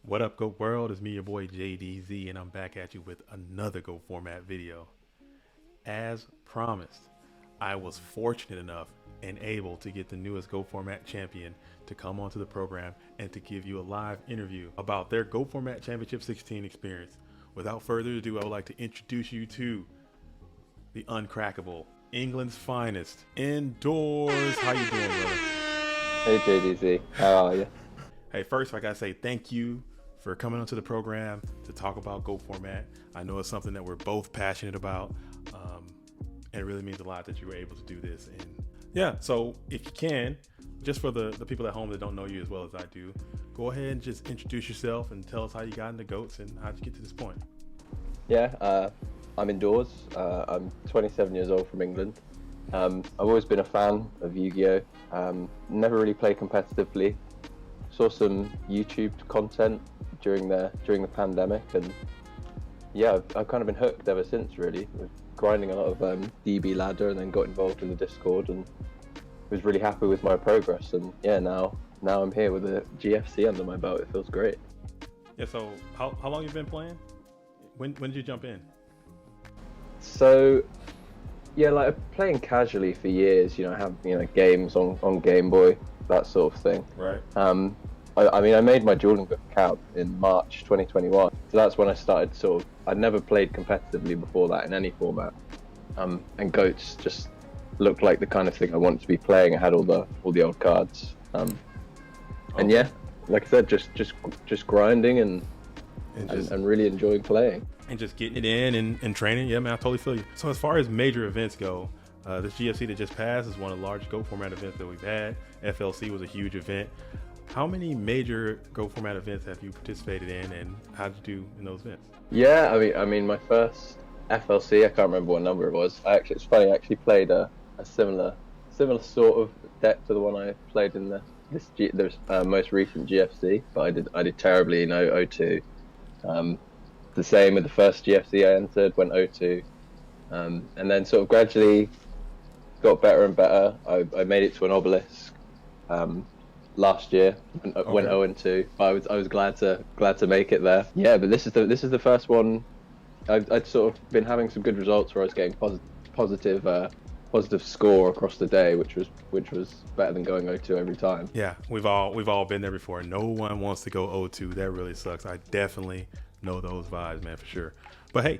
What up, Go World? It's me, your boy JDZ, and I'm back at you with another Go Format video. As promised, I was fortunate enough and able to get the newest Go Format champion to come onto the program and to give you a live interview about their Go Format Championship 16 experience. Without further ado, I would like to introduce you to the uncrackable, England's finest, Indoors. How you doing, brother? Hey JDZ, how are you? Hey, first I gotta say thank you for coming onto the program to talk about Go Format. I know it's something that we're both passionate about, and it really means a lot that you were able to do this. And yeah, so if you can, just for the people at home that don't know you as well as I do, go ahead and just introduce yourself and tell us how you got into goats and how did you get to this point. I'm Indoors. I'm 27 years old from England. I've always been a fan of Yu-Gi-Oh! Never really played competitively. Saw some YouTube content during the pandemic, and yeah, I've kind of been hooked ever since. Really, was grinding a lot of DB ladder, and then got involved in the Discord, and was really happy with my progress. And yeah, now I'm here with a GFC under my belt. It feels great. Yeah. So how long you been playing? When did you jump in? So yeah, like playing casually for years. I have games on Game Boy, that sort of thing. Right. I made my dueling book account in March 2021. So that's when I started I'd never played competitively before that in any format. And Goats just looked like the kind of thing I wanted to be playing. I had all the old cards. And yeah, like I said, just grinding and really enjoying playing. And just getting it in and training. Yeah, man, I totally feel you. So as far as major events go, this GFC that just passed is one of the largest Go Format events that we've had. FLC was a huge event. How many major Go Format events have you participated in, and how did you do in those events? Yeah, I mean, my first FLC, I can't remember what number it was. It's funny. I actually played a similar sort of deck to the one I played in this most recent GFC, but I did terribly in 002. The same with the first GFC I entered, went 0-2, and then sort of gradually got better and better. I made it to an obelisk last year, went 0-2. I was glad to make it there. Yeah, but this is the first one. I'd sort of been having some good results where I was getting positive score across the day, which was better than going 0-2 every time. Yeah, we've all been there before. No one wants to go 0-2. That really sucks. I definitely know those vibes, man, for sure. But hey,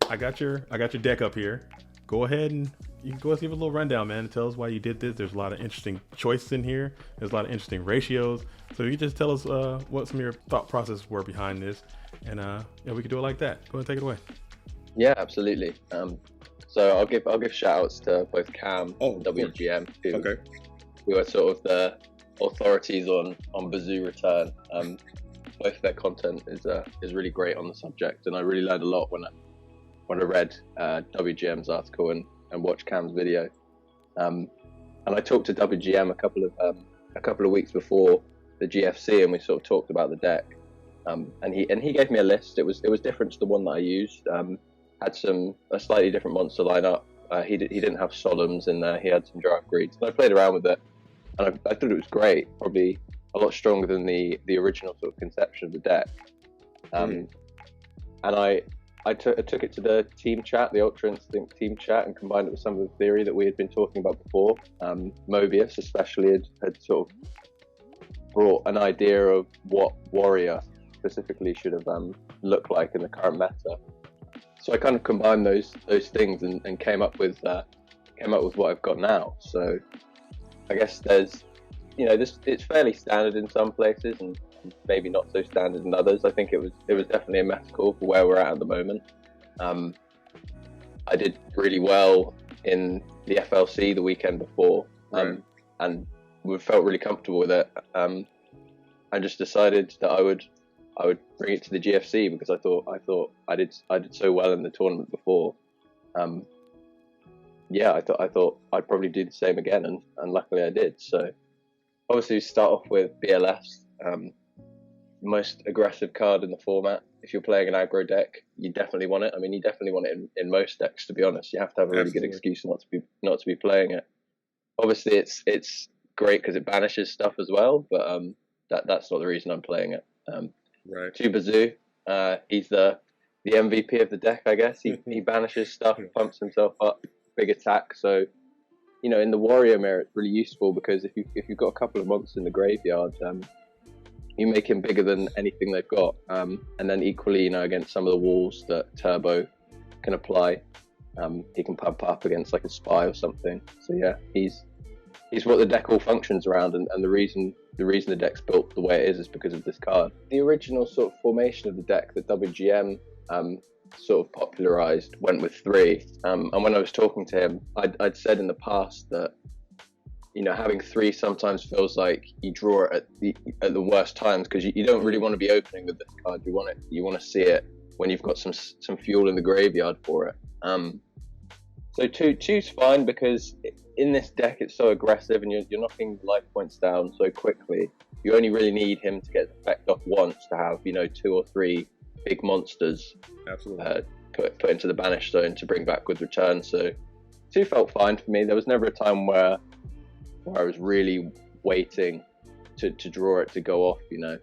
I got your deck up here. Go ahead and you can go ahead and give a little rundown, man, and tell us why you did this. There's a lot of interesting choices in here. There's a lot of interesting ratios. So you just tell us what some of your thought process were behind this, and yeah, we could do it like that. Go ahead and take it away. Yeah, absolutely. So I'll give shout outs to both Cam and WGM, who are sort of the authorities on Bazoo Return. Both of their content is really great on the subject, and I really learned a lot when I read WGM's article and watched Cam's video. And I talked to WGM a couple of weeks before the GFC, and we sort of talked about the deck. And he gave me a list. It was different to the one that I used. Had a slightly different monster lineup. He didn't have Solemns in there. He had some Draft Greeds. And I played around with it, and I thought it was great. Probably a lot stronger than the original sort of conception of the deck. And I took it to the team chat, the Ultra Instinct team chat, and combined it with some of the theory that we had been talking about before. Mobius especially had sort of brought an idea of what Warrior specifically should have looked like in the current meta. So I kind of combined those things and came up with what I've got now. So I guess there's it's fairly standard in some places and maybe not so standard in others. I think it was definitely a meta call for where we're at the moment. I did really well in the FLC the weekend before, and we felt really comfortable with it. I just decided that I would bring it to the GFC because I thought I did so well in the tournament before. Yeah, I thought I'd probably do the same again, and luckily I did. So obviously start off with BLS. Most aggressive card in the format. If you're playing an aggro deck, you definitely want it. I mean, you definitely want it in most decks, to be honest. You have to have a really good excuse not to be playing it. Obviously, it's great because it banishes stuff as well, but that's not the reason I'm playing it. Right. 2 Bazoo. He's the MVP of the deck, I guess. He banishes stuff, pumps himself up, big attack. So, you know, in the warrior mirror, it's really useful because if you've got a couple of monsters in the graveyard, you make him bigger than anything they've got. And then equally, you know, against some of the walls that Turbo can apply, he can pump up against like a spy or something. So yeah, he's what the deck all functions around, and the reason the deck's built the way it is because of this card. The original sort of formation of the deck that WGM sort of popularized went with 3. And when I was talking to him, I'd said in the past that, you know, having 3 sometimes feels like you draw it at the worst times, because you don't really want to be opening with this card. You want to see it when you've got some fuel in the graveyard for it. So two's fine because in this deck it's so aggressive and you're knocking life points down so quickly. You only really need him to get the effect off once to have, you know, 2 or 3 big monsters put into the banish zone to bring back with return. So 2 felt fine for me. There was never a time where I was really waiting to draw it to go off, you know.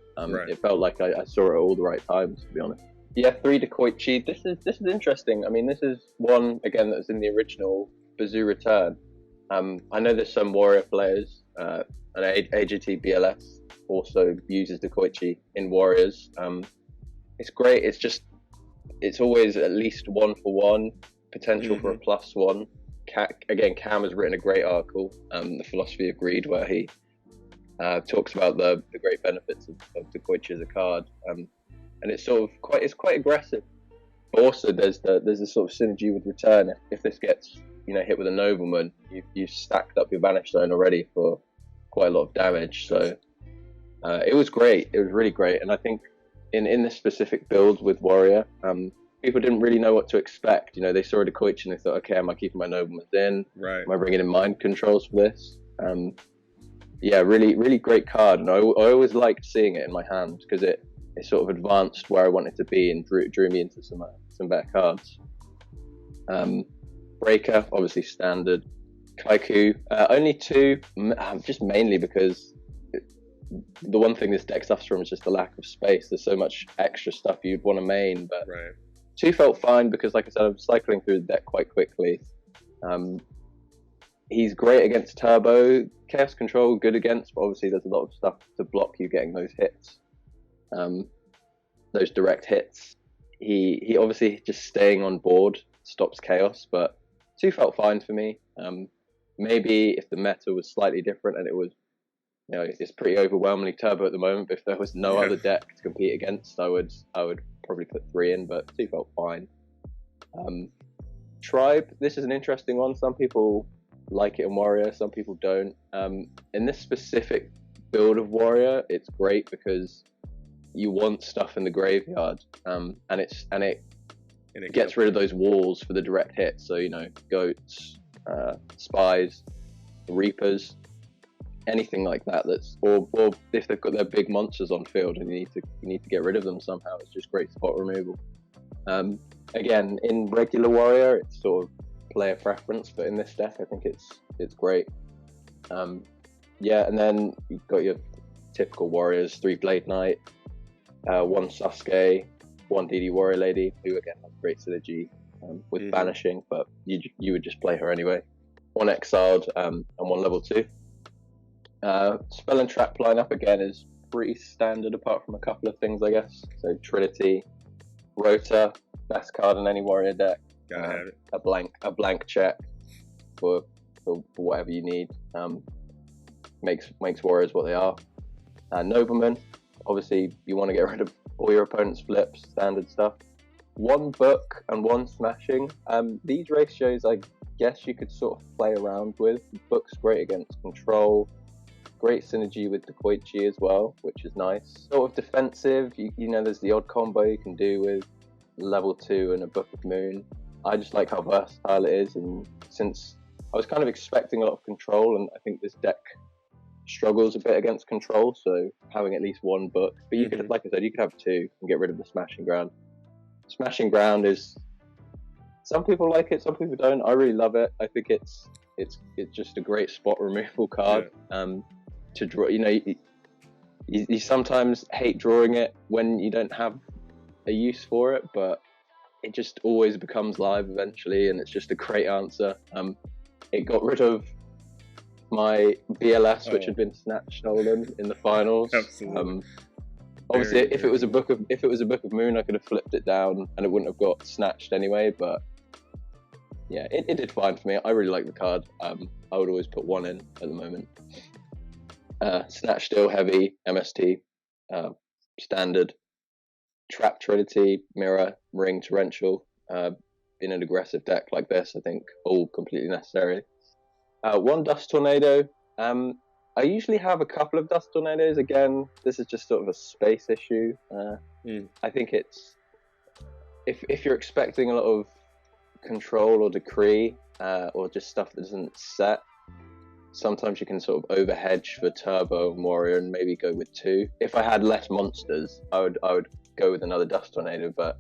It felt like I saw it at all the right times, to be honest. Yeah, 3 Dekoichi. This is interesting. I mean, this is one again that was in the original Bazoo Return. I know there's some warrior players, and AGT BLS also uses Dekoichi in warriors. It's great. It's always at least 1-for-1 potential for a +1. Cam has written a great article, The Philosophy of Greed, where he talks about the great benefits of Dekoichi as a card. And it's sort of quite aggressive. But also there's a sort of synergy with return. If this gets, you know, hit with a nobleman, you've stacked up your banish zone already for quite a lot of damage. So it was great. It was really great. And I think in this specific build with warrior, people didn't really know what to expect. You know, they saw a Dekoichi and they thought, okay, am I keeping my noblemen in? Right. Am I bringing in mind controls for this? Yeah, really, really great card. And I always liked seeing it in my hand because it sort of advanced where I wanted to be and drew me into some better cards. Breaker, obviously standard. Kaiku, only 2, just mainly because the one thing this deck suffers from is just the lack of space. There's so much extra stuff you'd want to main, but 2 felt fine because, like I said, I'm cycling through the deck quite quickly. He's great against Turbo. Chaos Control, good against, but obviously there's a lot of stuff to block you getting those hits. Those direct hits. He obviously just staying on board stops chaos, but 2 felt fine for me. Maybe if the meta was slightly different and it was, you know, it's pretty overwhelmingly Turbo at the moment, but if there was no other deck to compete against, I would probably put 3 in, but 2 felt fine. Tribe, this is an interesting one. Some people like it in Warrior, some people don't. In this specific build of Warrior, it's great because you want stuff in the graveyard, and it gets rid of those walls for the direct hits. So, you know, goats, spies, reapers, anything like that. Or if they've got their big monsters on field and you need to get rid of them somehow, it's just great spot removal. Again, in regular Warrior, it's sort of player preference, but in this deck, I think it's great. Yeah, and then you've got your typical Warriors: 3 Blade Knight, 1 Sasuke, 1 DD Warrior Lady, who again has great synergy with banishing, but you would just play her anyway. 1 Exiled and 1 level 2. Spell and Trap lineup again is pretty standard, apart from a couple of things, I guess. So Trinity, Rota, best card in any Warrior deck. Gotta have it. A blank check for whatever you need. Makes Warriors what they are. Nobleman, obviously you want to get rid of all your opponent's flips, standard stuff. 1 book and 1 smashing. These ratios, I guess you could sort of play around with. Book's great against control. Great synergy with Dekoichi as well, which is nice. Sort of defensive, you know, there's the odd combo you can do with level 2 and a Book of Moon. I just like how versatile it is, and since I was kind of expecting a lot of control, and I think this deck struggles a bit against control, so having at least 1 book, but you could, like I said, you could have 2 and get rid of the Smashing Ground. Smashing Ground is, some people like it, some people don't. I really love it. I think it's just a great spot removal card. To draw, you know, you sometimes hate drawing it when you don't have a use for it, but it just always becomes live eventually, and it's just a great answer. It got rid of my BLS, which had been stolen in the finals. Absolutely. Obviously, if it was a book of Moon, I could have flipped it down and it wouldn't have got snatched anyway. But yeah, it did fine for me. I really like the card. I would always put one in at the moment. Snatch Steel, Heavy, MST, Standard, Trap Trinity, Mirror, Ring, Torrential. In an aggressive deck like this, I think all completely necessary. One Dust Tornado. I usually have a couple of Dust Tornadoes. Again, this is just sort of a space issue. I think it's if you're expecting a lot of control or decree, or just stuff that isn't set, sometimes you can sort of overhedge for Turbo and Warrior and maybe go with two. If I had less monsters, I would go with another Dust Tornado. But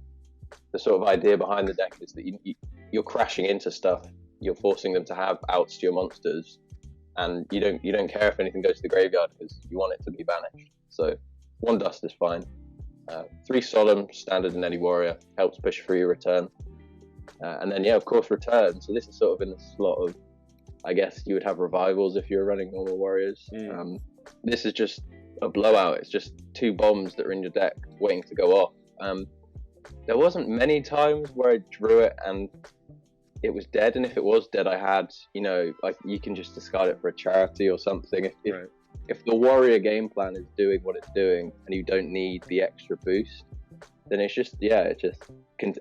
the sort of idea behind the deck is that you're crashing into stuff. You're forcing them to have outs to your monsters, and you don't care if anything goes to the graveyard because you want it to be banished. So one Dust is fine. 3 Solemn, Standard, and any Warrior helps push through your return. And then, yeah, of course, Return. So this is sort of in the slot of, I guess you would have Revivals if you were running normal Warriors. This is just a blowout. It's just 2 bombs that are in your deck waiting to go off. There wasn't many times where I drew it and it was dead, and if it was dead, I had, like, you can just discard it for a charity or something. If the Warrior game plan is doing what it's doing and you don't need the extra boost, then it's just,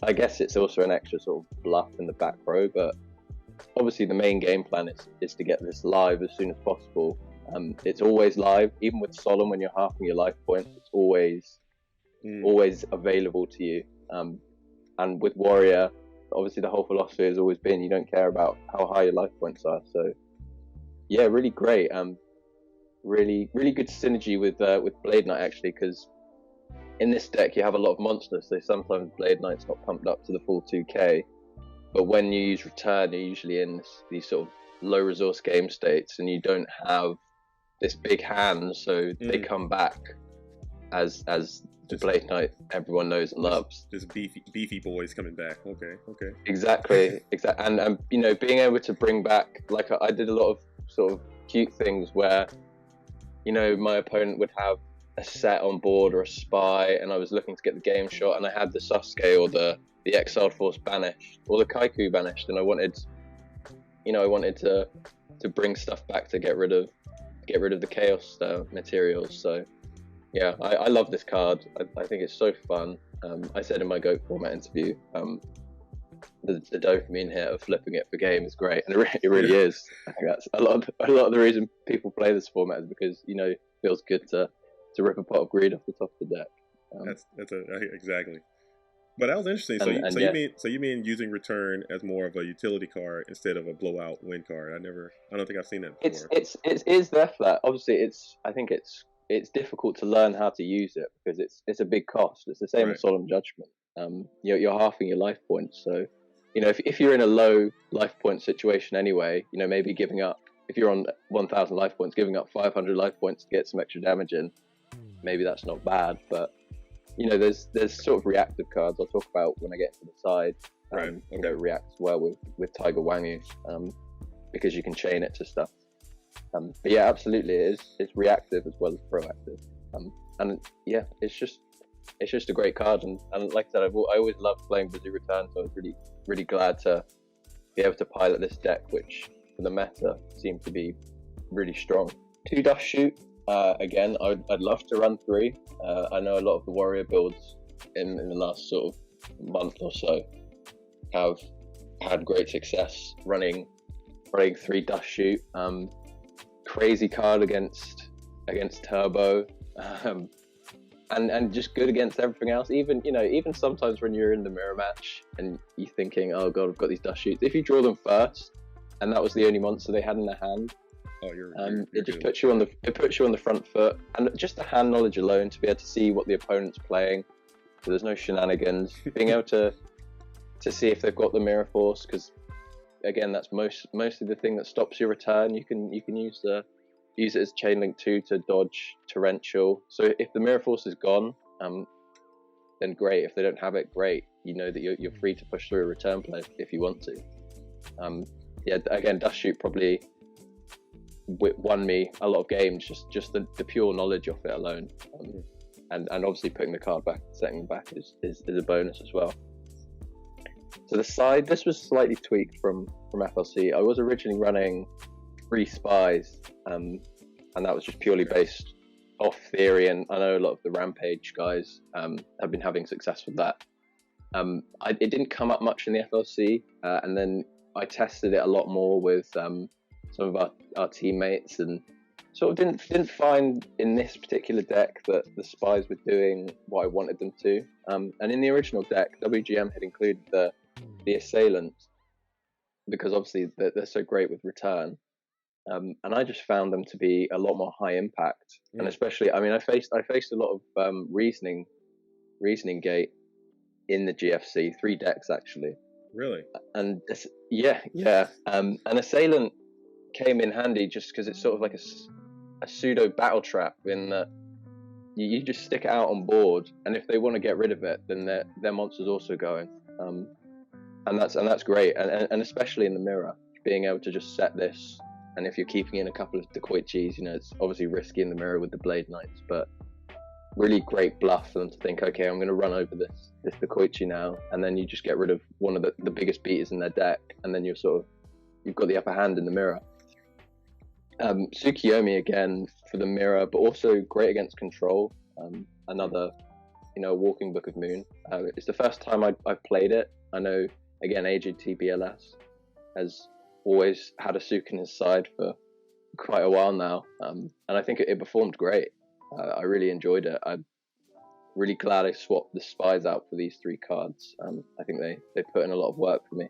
I guess it's also an extra sort of bluff in the back row, but obviously the main game plan is to get this live as soon as possible. It's always live, even with Solemn, when you're halving your life points, it's always available to you. And with Warrior, obviously the whole philosophy has always been you don't care about how high your life points are. So yeah, really great. Really good synergy with Blade Knight, actually, because in this deck you have a lot of monsters, so sometimes Blade Knight's not pumped up to the full 2k, but when you use Return, you're usually in these sort of low resource game states and you don't have this big hand, so they come back as the Blade Knight everyone knows and loves. Just beefy boys coming back. Okay. Exactly. And being able to bring back, like, I did a lot of sort of cute things where, my opponent would have a set on board or a spy, and I was looking to get the game shot, and I had the Sasuke or the Exiled Force banished or the Kaiku banished, and I wanted to bring stuff back to get rid of the Chaos materials. So yeah, I love this card. I think it's so fun. I said in my GOAT format interview, the dopamine hit of flipping it for game is great, and it really is. I think that's a lot of the reason people play this format is because it feels good to rip a pot of greed off the top of the deck. Exactly. But that was interesting. So you mean using Return as more of a utility card instead of a blowout win card? I don't think I've seen that before. It is there for that. Obviously, I think it's difficult to learn how to use it because it's a big cost. It's the same as Solemn Judgment. You're halving your life points, so if you're in a low life point situation anyway, maybe giving up, if you're on 1,000 life points, giving up 500 life points to get some extra damage in, maybe that's not bad. But there's sort of reactive cards I'll talk about when I get to the side. That reacts well with Tiger Wangu, because you can chain it to stuff. But yeah, absolutely, it's reactive as well as proactive. And yeah, it's just a great card. And like I said, I always loved playing Bazoo Return, so I was really glad to be able to pilot this deck, which for the meta seemed to be really strong. 2 Dust Shoot. Again, I'd love to run 3. I know a lot of the Warrior builds in the last sort of month or so have had great success running 3 Dust Shoot. Crazy card against Turbo, and just good against everything else. Even sometimes when you're in the mirror match and you're thinking, oh god, I've got these Dust Shoots. If you draw them first, and that was the only monster they had in their hand, it just puts you on the front foot, and just the hand knowledge alone to be able to see what the opponent's playing, so there's no shenanigans. Being able to see if they've got the Mirror Force, because again, that's mostly the thing that stops your return. You can use the use it as chain link 2 to dodge torrential. So if the mirror force is gone, then great. If they don't have it, great. You know that you're free to push through a return play if you want to. Yeah, again, Dust Shoot probably won me a lot of games, just the pure knowledge of it alone. And obviously putting the card back, setting back is a bonus as well. So the side, this was slightly tweaked from FLC. I was originally running 3 spies, and that was just purely based off theory, and I know a lot of the Rampage guys have been having success with that. It didn't come up much in the FLC, and then I tested it a lot more with some of our teammates, and sort of didn't find in this particular deck that the spies were doing what I wanted them to. And in the original deck, WGM had included the assailant, because obviously they're so great with return. And I just found them to be a lot more high impact, and especially, I mean, I faced a lot of reasoning gate in the GFC, 3 decks actually. Really? And yeah. And assailant came in handy just because it's sort of like a pseudo battle trap in that you just stick it out on board, and if they want to get rid of it, then their monster's also going. And that's great, and especially in the mirror, being able to just set this. And if you're keeping in a couple of Decoichis, you know, it's obviously risky in the mirror with the Blade Knights, but really great bluff for them to think, okay, I'm going to run over this Decoichi now, and then you just get rid of one of the biggest beaters in their deck, and then you've got the upper hand in the mirror. Tsukiyomi again for the mirror, but also great against control. Another, you know, walking Book of Moon. It's the first time I've played it. I know, again, AJTBLS has always had a Suk in his side for quite a while now, and I think it performed great. I really enjoyed it. I'm really glad I swapped the spies out for these 3 cards. I think they put in a lot of work for me.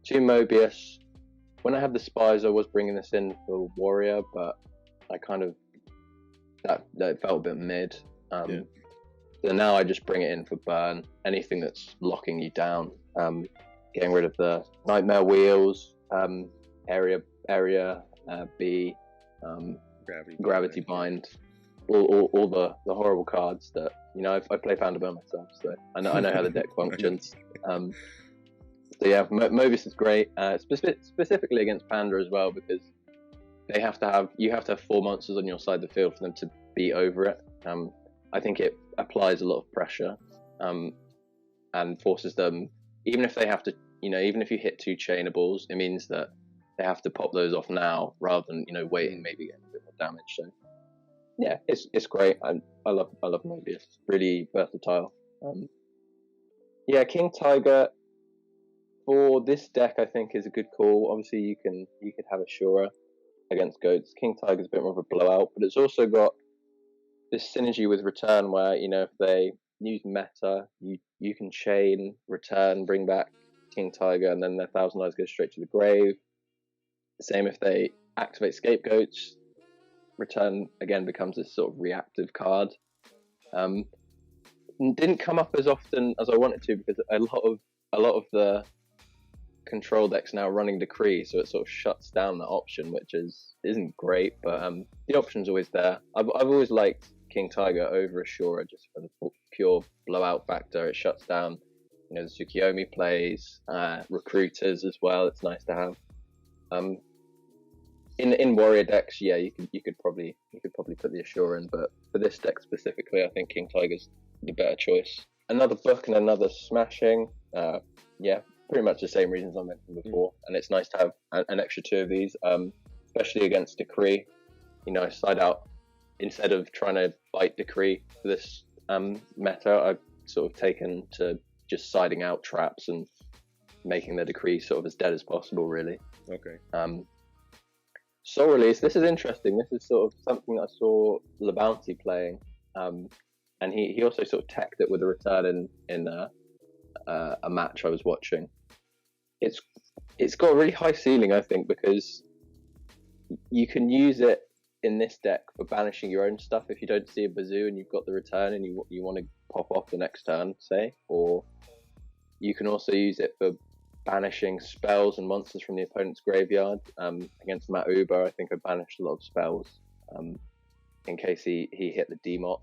2 Mobius. When I had the spies, I was bringing this in for Warrior, but I kind of that felt a bit mid. So now I just bring it in for burn. Anything that's locking you down. Getting rid of the Nightmare Wheels, Area B, Gravity Bind, all the horrible cards that, you know, I play Pandaburn myself, so I know how the deck functions. So yeah, Mobius is great, specifically against Panda as well, because you have to have 4 monsters on your side of the field for them to beat over it. I think it applies a lot of pressure, and forces them, even if they have to, you know, even if you hit 2 chainables, it means that they have to pop those off now rather than, you know, waiting, maybe getting a bit more damage. So yeah, it's great. I love Mobius. Really versatile. Yeah, King Tiger for this deck I think is a good call. Obviously you could have a Shura against goats. King Tiger's a bit more of a blowout, but it's also got this synergy with return where, you know, if they use meta, you can chain, return, bring back King Tiger, and then their Thousand Eyes go straight to the grave. Same if they activate Scapegoats, return again becomes this sort of reactive card. Didn't come up as often as I wanted to, because a lot of the control decks now running Decree, so it sort of shuts down that option, which isn't great, but the option's always there. I've always liked King Tiger over Ashura just for the pure blowout factor. It shuts down, you know, the Tsukiyomi plays, recruiters as well. It's nice to have. In warrior decks, yeah, you could probably put the Ashura in, but for this deck specifically, I think King Tiger's the better choice. Another book and another smashing. Yeah, pretty much the same reasons I mentioned before, and it's nice to have an extra 2 of these, especially against Decree. You know, side out, instead of trying to fight Decree for this meta, I've sort of taken to just siding out traps and making the Decree sort of as dead as possible, really. Okay. Soul Release, this is interesting. This is sort of something that I saw LeBounty playing, and he also sort of teched it with a return in a match I was watching. It's got a really high ceiling, I think, because you can use it in this deck for banishing your own stuff if you don't see a Bazoo and you've got the return and you want to pop off the next turn, say, or you can also use it for banishing spells and monsters from the opponent's graveyard. Against Matt Uber, I think I banished a lot of spells in case he hit the Democ.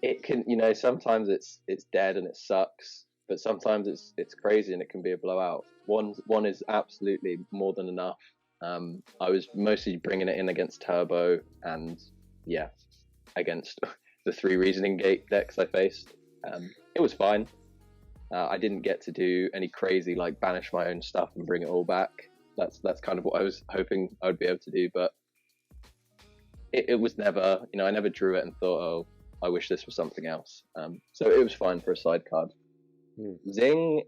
It can, sometimes it's dead and it sucks, but sometimes it's crazy and it can be a blowout. One is absolutely more than enough. I was mostly bringing it in against Turbo and against the 3 Reasoning Gate decks I faced. It was fine. I didn't get to do any crazy like banish my own stuff and bring it all back. That's kind of what I was hoping I would be able to do, but it was never, I never drew it and thought, oh, I wish this was something else. So it was fine for a side card. Zing,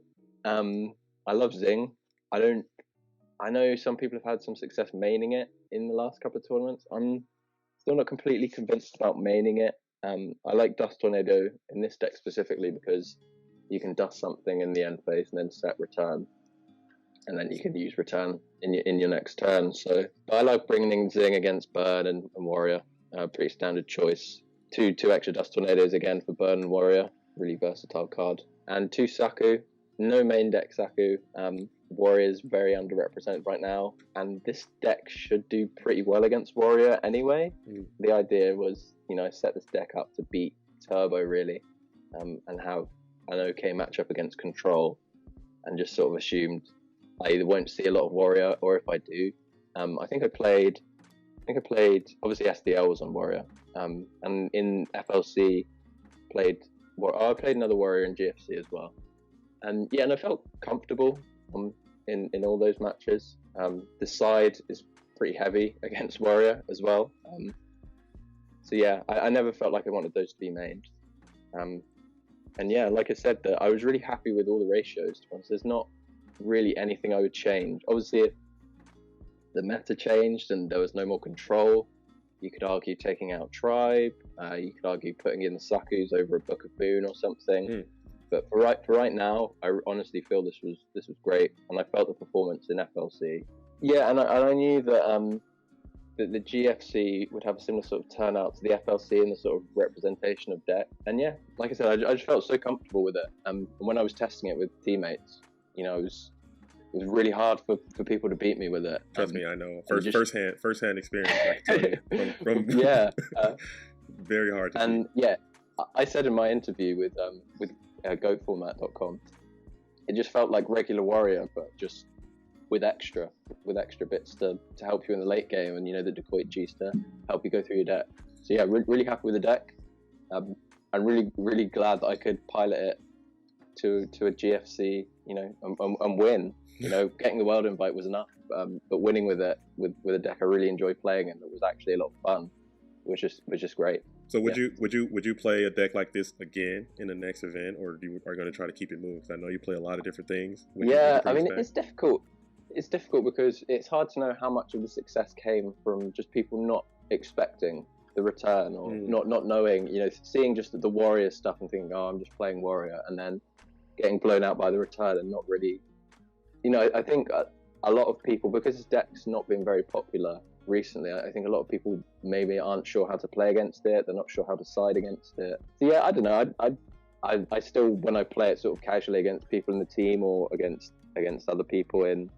I love Zing. I know some people have had some success maining it in the last couple of tournaments. I'm still not completely convinced about maining it. I like Dust Tornado in this deck specifically because you can dust something in the end phase and then set return, and then you can use return in your next turn. So I like bringing in Zing against Burn and Warrior. Pretty standard choice. Two extra Dust Tornadoes again for Burn and Warrior. Really versatile card. And 2 Saku. No main deck Saku. Warrior's very underrepresented right now, and this deck should do pretty well against Warrior anyway. The idea was, set this deck up to beat Turbo really, and have an okay matchup against Control, and just sort of assumed I either won't see a lot of Warrior, or if I do, I think I played obviously SDL was on Warrior, and in FLC I played another Warrior in GFC as well, and I felt comfortable in all those matches. The side is pretty heavy against Warrior as well, so I never felt like I wanted those to be mained, and like I said, that I was really happy with all the ratios. There's not really anything I would change. Obviously, if the meta changed and there was no more Control, you could argue taking out Tribe, you could argue putting in the Sakus over a Book of Boon or something. But for right now, I honestly feel this was great, and I felt the performance in FLC. And I knew that that the GFC would have a similar sort of turnout to the FLC in the sort of representation of deck. And like I said, I just felt so comfortable with it. And when I was testing it with teammates, it was really hard for people to beat me with it. Trust me, I know. First-hand experience. I can tell you from very hard to beat. I said in my interview with goatformat.com, it just felt like regular Warrior, but just with extra bits to help you in the late game, and the Decoy G's to help you go through your deck. So really happy with the deck. I'm really glad that I could pilot it to a GFC, and win. Getting the world invite was enough, but winning with it with a deck I really enjoyed playing, and it was actually a lot of fun, which is just great. So would you play a deck like this again in the next event, or are you going to try to keep it moving? Because I know you play a lot of different things. It's difficult. It's difficult because it's hard to know how much of the success came from just people not expecting the return, or not knowing, seeing just the Warrior stuff and thinking, oh, I'm just playing Warrior, and then getting blown out by the return and not really, I think a lot of people, because this deck's not been very popular recently, I think a lot of people maybe aren't sure how to play against it. They're not sure how to side against it. So I don't know. I still, when I play it sort of casually against people in the team or against other people in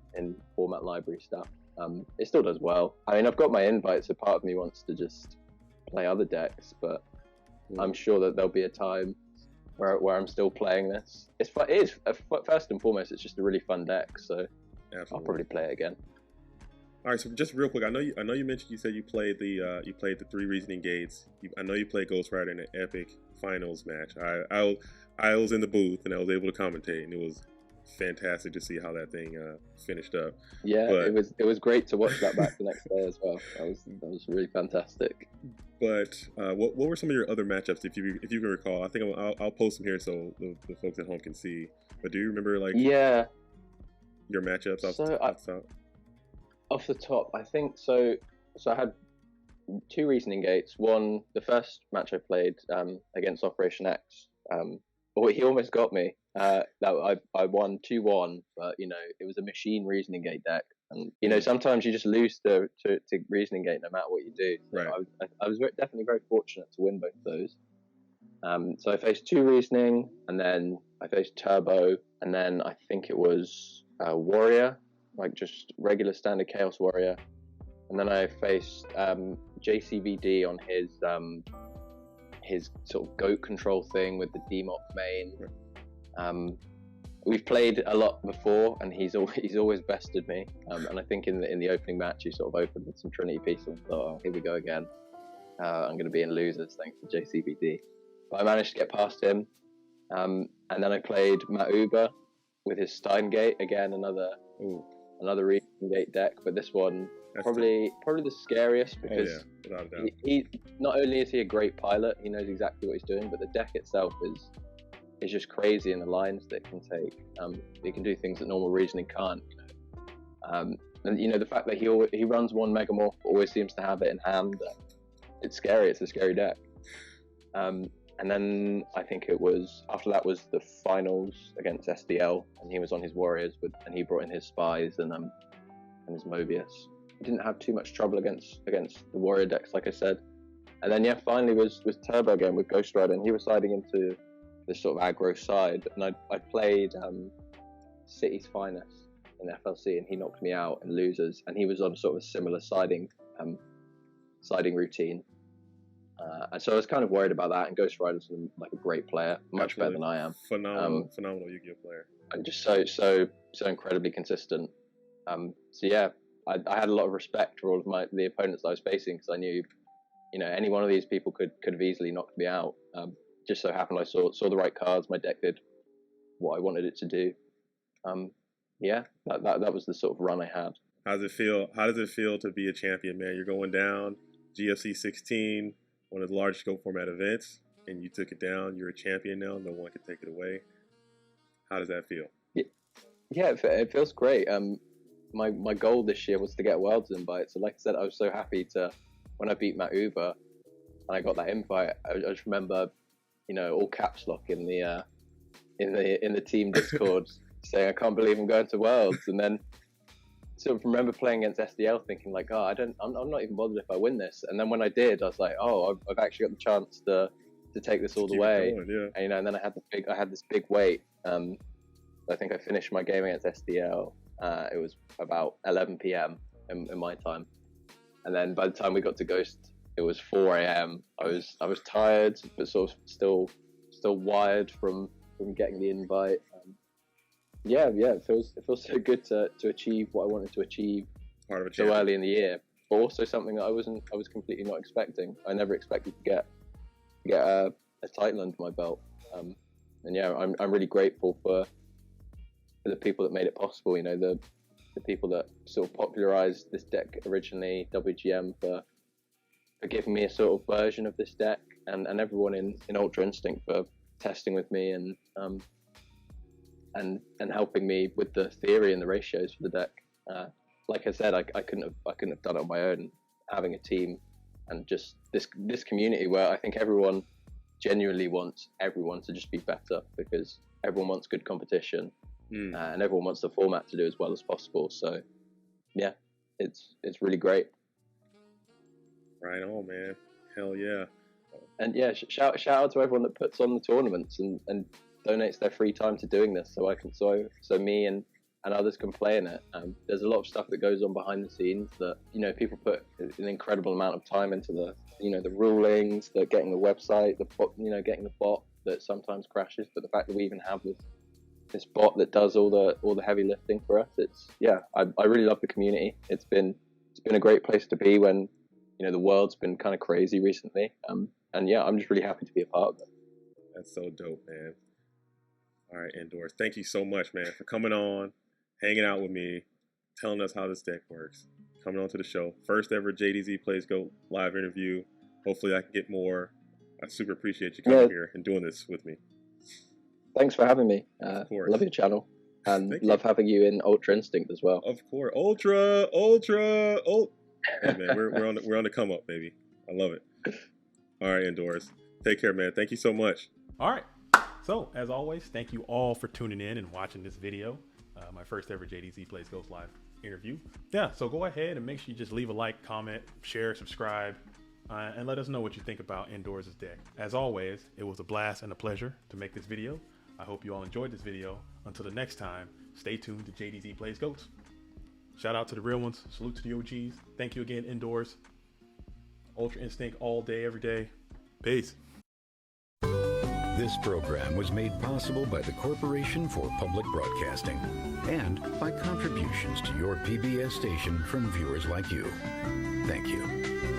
format library stuff, it still does well. I mean, I've got my invite, so part of me wants to just play other decks, but I'm sure that there'll be a time where I'm still playing this. First and foremost, it's just a really fun deck, so absolutely. I'll probably play it again. All right, so just real quick, I know you mentioned, you said you played the 3 Reasoning Gates. I know you played Ghost Rider in an epic finals match. I was in the booth and I was able to commentate, and it was fantastic to see how that thing finished up. Yeah, but it was great to watch that back the next day as well. That was really fantastic. But what were some of your other matchups, if you can recall? I think I'll post them here so the folks at home can see. But do you remember your matchups off the top? Off the top, I think so. So I had 2 Reasoning Gates. One, the first match I played against Operation X. He almost got me. I won 2-1, but it was a machine Reasoning Gate deck, and sometimes you just lose to Reasoning Gate no matter what you do. So right. I was definitely very fortunate to win both of those. So I faced 2 Reasoning, and then I faced Turbo, and then I think it was Warrior, like just regular standard Chaos Warrior, and then I faced JCVD on his sort of goat control thing with the DMOC main. We've played a lot before, and he's always bested me. And I think in the opening match, he sort of opened with some Trinity piece and thought, oh, here we go again. I'm going to be in losers thanks to JCVD. But I managed to get past him. And then I played Mauba with his Steingate, again, another Reaping Gate deck, but this one probably the scariest, because he not only is he a great pilot, he knows exactly what he's doing, but the deck itself is just crazy in the lines that it can take. It can do things that normal reasoning can't. And the fact that he runs one Megamorph, always seems to have it in hand. It's scary. It's a scary deck. And then I think after that was the finals against SDL, and he was on his Warriors and he brought in his Spies and his Mobius. He didn't have too much trouble against the Warrior decks, like I said. And then finally was Turbo again with Ghost Rider, and he was siding into this sort of aggro side, and I played City's Finest in FLC, and he knocked me out in losers, and he was on sort of a similar siding routine. And so I was kind of worried about that, and Ghost Rider's like a great player, much better than I am. Phenomenal Yu-Gi-Oh player. And just so incredibly consistent. So yeah, I had a lot of respect for all of the opponents I was facing, because I knew, any one of these people could have easily knocked me out. Just so happened I saw the right cards, my deck did what I wanted it to do. That was the sort of run I had. How does it feel to be a champion, man? You're going down, GFC 16, one of the largest scope format events, and you took it down. You're a champion now. No one can take it away. How does that feel? Yeah, it feels great. My goal this year was to get a Worlds invite. So like I said, I was so happy when I beat Mauba and I got that invite. I just remember, all caps lock in the team Discord saying, I can't believe I'm going to Worlds. And then sort of remember playing against SDL thinking like, oh, I'm not even bothered if I win this. And then when I did, I was like, oh, I've actually got the chance to take this all the way. Going, yeah. And then I had this big wait. I think I finished my game against SDL. It was about 11 p.m. in my time. And then by the time we got to Ghost, it was 4 a.m. I was tired, but sort of still wired from getting the invite. It feels so good to achieve what I wanted to achieve so early in the year, but also something that I was completely not expecting. I never expected to get a title under my belt. I'm really grateful for the people that made it possible. The people that sort of popularized this deck originally, WGM, for giving me a sort of version of this deck, and everyone in Ultra Instinct for testing with me and helping me with the theory and the ratios for the deck. Like I said, I couldn't have done it on my own. Having a team and just this community where I think everyone genuinely wants everyone to just be better, because everyone wants good competition, and everyone wants the format to do as well as possible. So yeah, it's really great. Right on, man. Hell yeah. And yeah, shout out to everyone that puts on the tournaments and donates their free time to doing this, so me and others can play in it. There's a lot of stuff that goes on behind the scenes that people put an incredible amount of time into the rulings, getting the website, getting the bot that sometimes crashes. But the fact that we even have this bot that does all the heavy lifting for us, I really love the community. It's been a great place to be when the world's been kind of crazy recently. I'm just really happy to be a part of it. That's so dope, man. All right, Indoors, thank you so much, man, for coming on, hanging out with me, telling us how this deck works, coming on to the show. First ever JDZ Plays Go live interview. Hopefully I can get more. I super appreciate you coming here and doing this with me. Thanks for having me. Of course. Love your channel, and love having you in Ultra Instinct as well. Of course. Ultra. Hey, man, we're on the come up, baby. I love it. All right, Indoors. Take care, man. Thank you so much. All right. So, as always, thank you all for tuning in and watching this video. My first ever JDZ Plays Ghost live interview. Yeah, so go ahead and make sure you just leave a like, comment, share, subscribe, and let us know what you think about Indoors' deck. As always, it was a blast and a pleasure to make this video. I hope you all enjoyed this video. Until the next time, stay tuned to JDZ Plays Goats. Shout out to the real ones. Salute to the OGs. Thank you again, Indoors. Ultra Instinct all day, every day. Peace. This program was made possible by the Corporation for Public Broadcasting and by contributions to your PBS station from viewers like you. Thank you.